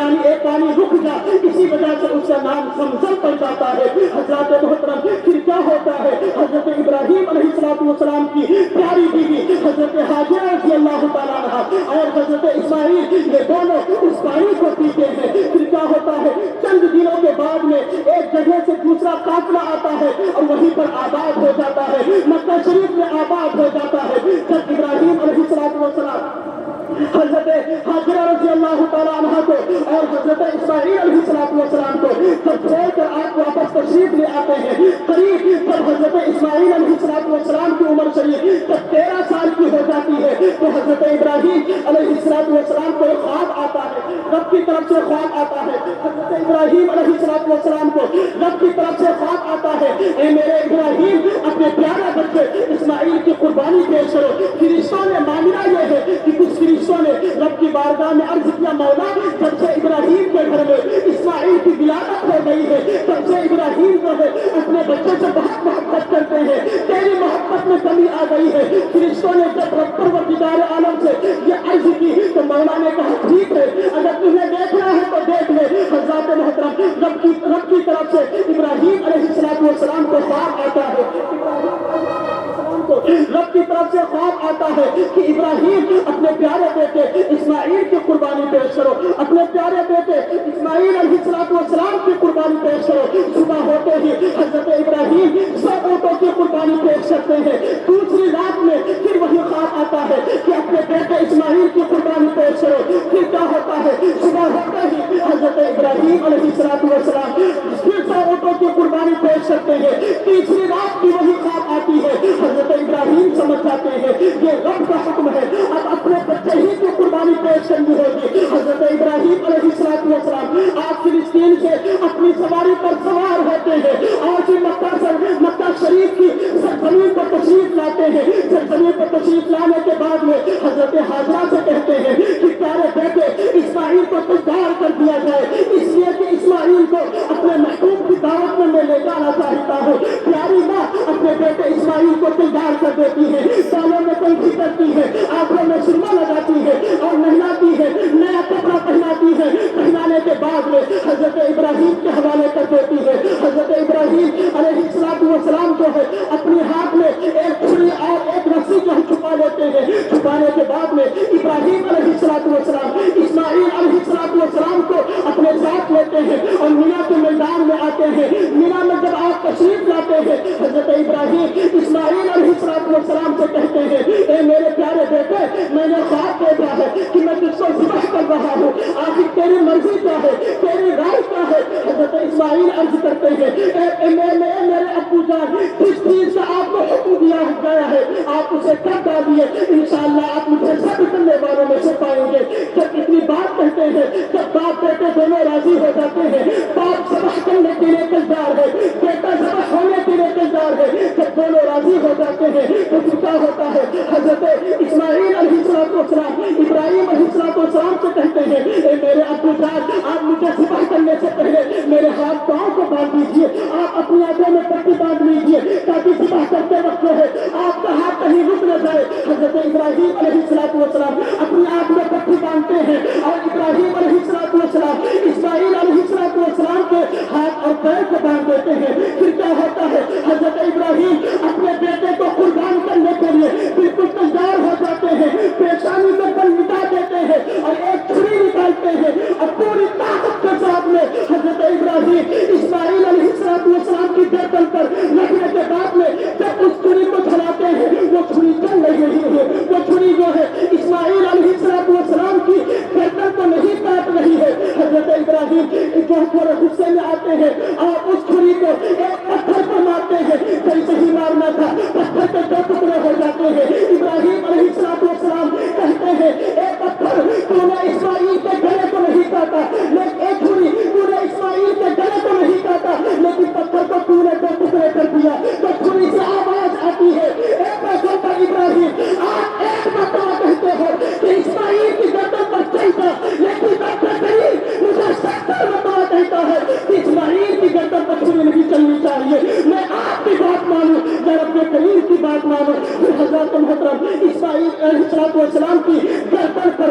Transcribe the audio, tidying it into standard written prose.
پانی رک جا، اسی وجہ سے اس کا نام زمزم پڑ جاتا ہے۔ حضرات محترم پھر کیا ہوتا ہے، حضرت ابراہیم علیہ السلام کی پیاری بیوی حضرت حاجرہ رضی اللہ تعالیٰ عنہا اور حضرت اسماعیل یہ دونوں اس پانی کو پیتے ہیں۔ پھر کیا ہوتا ہے، چند دنوں کے بعد میں ایک جگہ سے دوسرا قافلہ آتا ہے اور وہیں پر آباد ہو جاتا ہے، مکہ شریف میں آباد ہو جاتا ہے۔ جب ابراہیم علیہ السلام حضرت حاجرہ رضی اللہ تعالیٰ عنہ کو اور حضرت اسماعیل علیہ السلام کو جب چھوڑ کر آپ واپس تشریف لے آتے ہیں، قریب جب حضرت اسماعیل علیہ السلام کی عمر شریف جب 13 سال کی ہو جاتی ہے تو حضرت ابراہیم علیہ السلام کو ایک خواب آتا ہے، رب کی طرف سے خواب آتا ہے۔ حضرت ابراہیم علیہ السلام کو رب کی طرف سے خواب آتا ہے، اے میرے ابراہیم اپنے پیارے بچے اسماعیل کی قربانی پیش کرو۔ فرشتوں نے معاملہ یہ ہے کہ کچھ فرشتوں نے رب کی بارگاہ میں عرض کیا، مولا جب سے ابراہیم کے گھر میں اسماعیل کی ولادت ہو گئی ہے تب سے ابراہیم جو ہے اپنے بچے سے بہت محبت کرتے ہیں، تیری محبت میں کمی آ گئی ہے۔ فرشتوں نے جب رب پروردگار عالم سے یہ عرض کی تو مولا نے کہا ٹھیک ہے، اگر تمہیں دیکھنا ہے تو دیکھ لے۔ حضرات محترم رب کی طرف سے ابراہیم علیہ السلام کو خواب آتا ہے، رب کی طرف سے خواب آتا ہے کہ ابراہیم اپنے پیارے بیٹے اسماعیل کی قربانی پیش کرو، اپنے پیارے بیٹے اسماعیل علیہ السلام کی قربانی پیش کرو۔ صبح ہوتے ہی حضرت ابراہیم 100 اونٹوں کی قربانی پیش کرتے ہیں۔ دوسری رات میں پھر وہی خواب آتا ہے کہ اپنے بیٹے اسماعیل کی قربانی پیش کرو۔ پھر کیا ہوتا ہے، صبح ہوتے ہی حضرت ابراہیم علیہ السلام پھر 100 اونٹوں کی قربانی پیش کرتے ہیں۔ تیسری رات بھی وہی خواب آتی ہے، حضرت ابراہیم سمجھ جاتے ہیں یہ رب کا حکم ہے، اب اپنے بچے ہی کی قربانی پیش کرنی ہوگی۔ حضرت ابراہیم علیہ السلام آپ فلسطین سے اپنی سواری پر سوار ہوتے ہیں اور پھر مکہ شریف کی سرزمین پر تشریف لاتے ہیں۔ سرزمین پر تشریف لانے کے بعد میں حضرت حاجرہ سے کہتے ہیں کہ پیارے بیٹے اسماعیل کو تیار کر دیا جائے، اس لیے کہ اسماعیل کو اپنے محبوب کی دعوت میں لے جانا چاہتا ہوں۔ پیاری ماں اپنے بیٹے اسماعیل کو تیار کر دیتی ہے، بالوں میں کنگھی کرتی ہے، آنکھوں میں سرما لگاتی ہے اور نہلاتی ہے، نیا کپڑا پہناتی ہے۔ پہنانے کے بعد میں حضرت ابراہیم کے حوالے کر دیتی ہے۔ حضرت ابراہیم علیہ السلام جو ہے اپنے ہاتھ میں ایک چھری اور ایک رسی جو ہم چھپا لیتے ہیں۔ چھپانے کے بعد میں ابراہیم علیہ السلام اسماعیل علیہ السلام کو اپنے ساتھ لیتے ہیں اور مینا کے میدان میں آتے ہیں۔ مینا میں جب آپ تشریف لاتے ہیں حضرت ابراہیم اسماعیل علیہ السلام سے کہتے ہیں، اے میرے پیارے بیٹے میں نے خواب دیکھا ہے کہ میں تجھ کو ذبح کر رہا ہوں، آخر تیری مرضی کیا ہے، تیری رائے کیا ہے؟ حضرت اسماعیل عرض کرتے ہیں، اے میرے ابو جان جس چیز کا آپ کو حکم دیا گیا ہے آپ اسے کر ڈالیے، انشاءاللہ آپ مجھے سب کرنے والوں میں سے پائیں گے۔ جب اتنی بات کہتے ہیں جب باپ بیٹے دونوں راضی ہو جاتے ہیں، باپ ذبح کرنے کے لیے تیار ہے، بیٹا ذبح ہونے کے لیے تیار ہے، جب دونوں راضی ہو جاتے ہیں تو کیا ہوتا ہے، حضرت اسماعیل علیہ السلام ابراہیم علیہ السلام سے کہتے ہیں، اے میرے ابو جان آپ مجھے ذبح کرنے سے پہلے میرے ہاتھ پاؤں کو باندھ دیجیے، آپ اپنی آنکھوں میں پٹی باندھ لیجیے تاکہ ذبح کرتے وقت جو ہے آپ کا ہاتھ کہیں رک نہ جائے۔ حضرت ابراہیم علیہ السلام اپنی آنکھ میں پٹی باندھتے ہیں اور ابراہیم علیہ السلام اسماعیل علیہ السلام کے ہاتھ اور پیر کو باندھ دیتے ہیں۔ پھر کیا ہوتا ہے، حضرت ابراہیم اپنے بیٹے کو قربان کرنے کے لیے بالکل تیار ہو جاتے ہیں، پیشانی میں بل مٹا دیتے ہیں اور ایک چھری نکالتے ہیں اور پوری طاقت کے ساتھ میں حضرت ابراہیم اسماعیل علیہ السلام کی گردن پر رکھنے کے بعد میں جب اس چھری کو چلاتے ہیں وہ چھری چل رہی ہے، وہ چھری جو ہے اسماعیل علیہ السلام کی گردن کو نہیں کاٹ رہی ہے۔ حضرت ابراہیم جو تھوڑے غصے میں آتے ہیں اور اس چھری کو ایک پتھر پر مارتے ہیں، جیسے ہی مارنا تھا پتھر کے 2 ٹکڑے ہو جاتے ہیں۔ ابراہیم علیہ السلام کہتے ہیں، اے پتھر تو نے اسماعیل کے گلے کو نہیں کاٹا، لیکن ایک چھری تو نے اسماعیل کے گلے کو نہیں کاٹا لیکن پتھر کو تو نے 2 ٹکڑے کر دیا۔ تو چھری سے آواز آتی ہے، اے پیغمبر ابراہیم آپ ایک مرتبہ کہتے ہو کہ اسماعیل کی گردن پر چلتا، لیکن رب کریم مجھے 70 مرتبہ کہتا ہے کہ اسماعیل کی گردن پر چھری نہیں چلنی چاہیے۔ میں آپ کی بات مانوں، میں رب کریم کی بات مانوں۔ پھر حضرت محترم اسماعیل علیہ السلام کی گردن پر